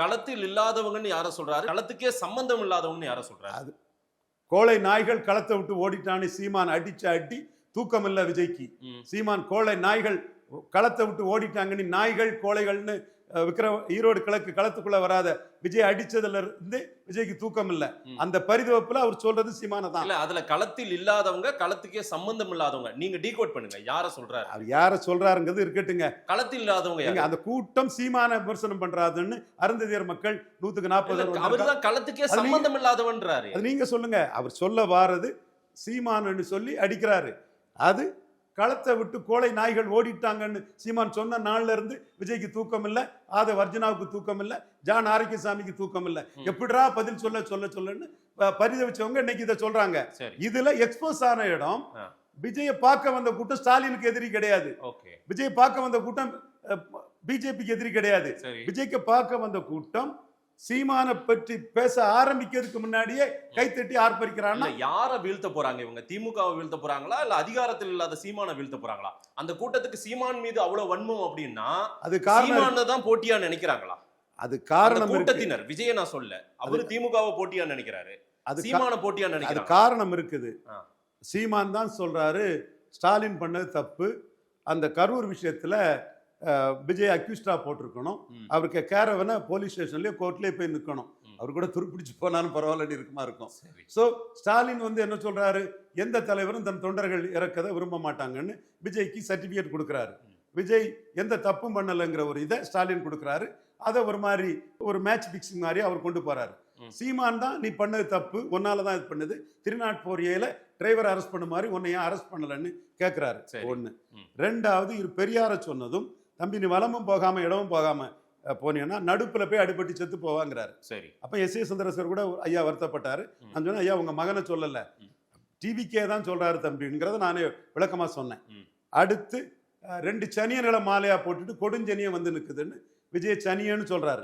களத்தில் இல்லாதவங்கன்னு யார சொல்றாரு? களத்துக்கே சம்பந்தம் இல்லாதவங்கன்னு யார சொல்றாரு? அது கோழை நாய்கள் களத்தை விட்டு ஓடிட்டான்னு சீமான் அடிச்ச அடி தூக்கம் இல்ல விஜய்க்கு. சீமான் கோழை நாய்கள் களத்தை விட்டு ஓடிட்டாங்கன்னு நாய்கள் கோழைகள்னு ஈரோடு கிழக்கு களத்துக்குள்ள வராத விஜய் அடிச்சதுல இருந்து விஜய்க்கு தூக்கம் இல்ல. அந்த பரிதவப்புல அவர் சொல்றது சீமான தான். இல்ல அதுல களத்தில் இல்லாதவங்க, களத்துக்கே சம்பந்தம் இல்லாதவங்க. நீங்க டீகோட் பண்ணுங்க. யார சொல்றாரு? அவர் யார சொல்றாருங்கிறது இருக்கட்டுங்க. களத்தில் இல்லாதவங்க யாரு? அந்த கூட்டம் சீமான விமர்சனம் பண்றாதுன்னு அருந்ததியர் மக்கள் 140 அவர்தான் களத்துக்கே சம்பந்தம் இல்லாதவன்றாரு. அது நீங்க சொல்லுங்க. அவர் சொல்ல வாரது சீமான்னு சொல்லி அடிக்கிறாரு. அது களத்தை விட்டு கோழை நாய்கள் ஓடிட்டாங்கன்னு சீமான் சொன்ன நாள்ல இருந்து விஜய்க்கு தூக்கம் இல்ல, வர்ஜனாவுக்கு தூக்கம் இல்ல, ஜான் ஆரோக்கியசாமிக்கு தூக்கம் இல்ல. எப்படிடா பதில் சொல்லன்னு பரிதவிச்சவங்க இன்னைக்கு இதை சொல்றாங்க. இதுல எக்ஸ்போஸ் ஆன இடம் விஜயை பார்க்க வந்த கூட்டம் ஸ்டாலினுக்கு எதிரி கிடையாது. விஜய் பார்க்க வந்த கூட்டம் பிஜேபிக்கு எதிரி கிடையாது. விஜய்க்கு பார்க்க வந்த கூட்டம் சீமான பற்றி பேச ஆரம்பிக்கிறதுக்கு முன்னாடியே கைத்தட்டி ஆர்ப்பரிக்கிறாங்க. யார வீழ்த்த போறாங்க இவங்க? திமுகவை வீழ்த்த போறாங்களா இல்ல அதிகாரத்தில் இல்லாத சீமான வீழ்த்த போறாங்களா? அந்த கூட்டத்துக்கு சீமான் மீது அவ்வளவு வன்மம் அப்படின்னா அது சீமான தான் போட்டியா நினைக்கிறாங்களா? அது காரணம் கூட்டத்தினர். விஜய நான் சொல்ல, அவரு திமுகவை போட்டியா நினைக்கிறாரு, அது சீமான போட்டியா நினைக்கிறாரு. அது காரணம் இருக்குது. சீமான் தான் சொல்றாரு ஸ்டாலின் பண்ணது தப்பு. அந்த கரூர் விஷயத்துல விஜய் அக்யூஸ்டா போட்டிருக்கணும். அவருக்கு கேரவனை போலீஸ் ஸ்டேஷன்லயோ கோர்ட்லயே போய் நிற்கணும். அவர் கூட துருப்பிடிச்சு போனாலும் பரவாயில்ல இருக்கும். ஸோ ஸ்டாலின் என்ன சொல்றாரு, எந்த தலைவரும் தன் தொண்டர்கள் இறக்கதை விரும்ப மாட்டாங்கன்னு விஜய்க்கு சர்டிபிகேட் கொடுக்குறாரு. விஜய் எந்த தப்பும் பண்ணலைங்கிற ஒரு இதை ஸ்டாலின் கொடுக்குறாரு. அதை ஒரு மாதிரி ஒரு மேட்ச் பிக்சிங் மாதிரி அவர் கொண்டு போறாரு. சீமான் தான் நீ பண்ணது தப்பு, ஒன்னாலதான் இது பண்ணுது, 304A டிரைவர் அரெஸ்ட் பண்ண மாதிரி உன்னை ஏன் அரெஸ்ட் பண்ணலன்னு கேட்கிறாரு. ஒண்ணு. ரெண்டாவது பெரியார சொன்னதும் தம்பி நீ வலமும் போகாம இடமும் போகாம போனீங்கன்னா நடுப்புல போய் அடிபட்டு செத்து போவாங்கிறாரு. சரி. அப்ப எஸ்.ஏ. சந்திரசேகர் கூட ஐயா வருத்தப்பட்டாரு. நான் சொன்னேன் ஐயா உங்க மகனை சொல்லல, டிவிக்கே தான் சொல்றாரு தம்பிங்கிறத நானே விளக்கமா சொன்னேன். அடுத்து 2 சனியன்களை மாலையா போட்டுட்டு கொடுஞ்சனியை வந்து நிக்குதுன்னு விஜய் சனியன்னு சொல்றாரு.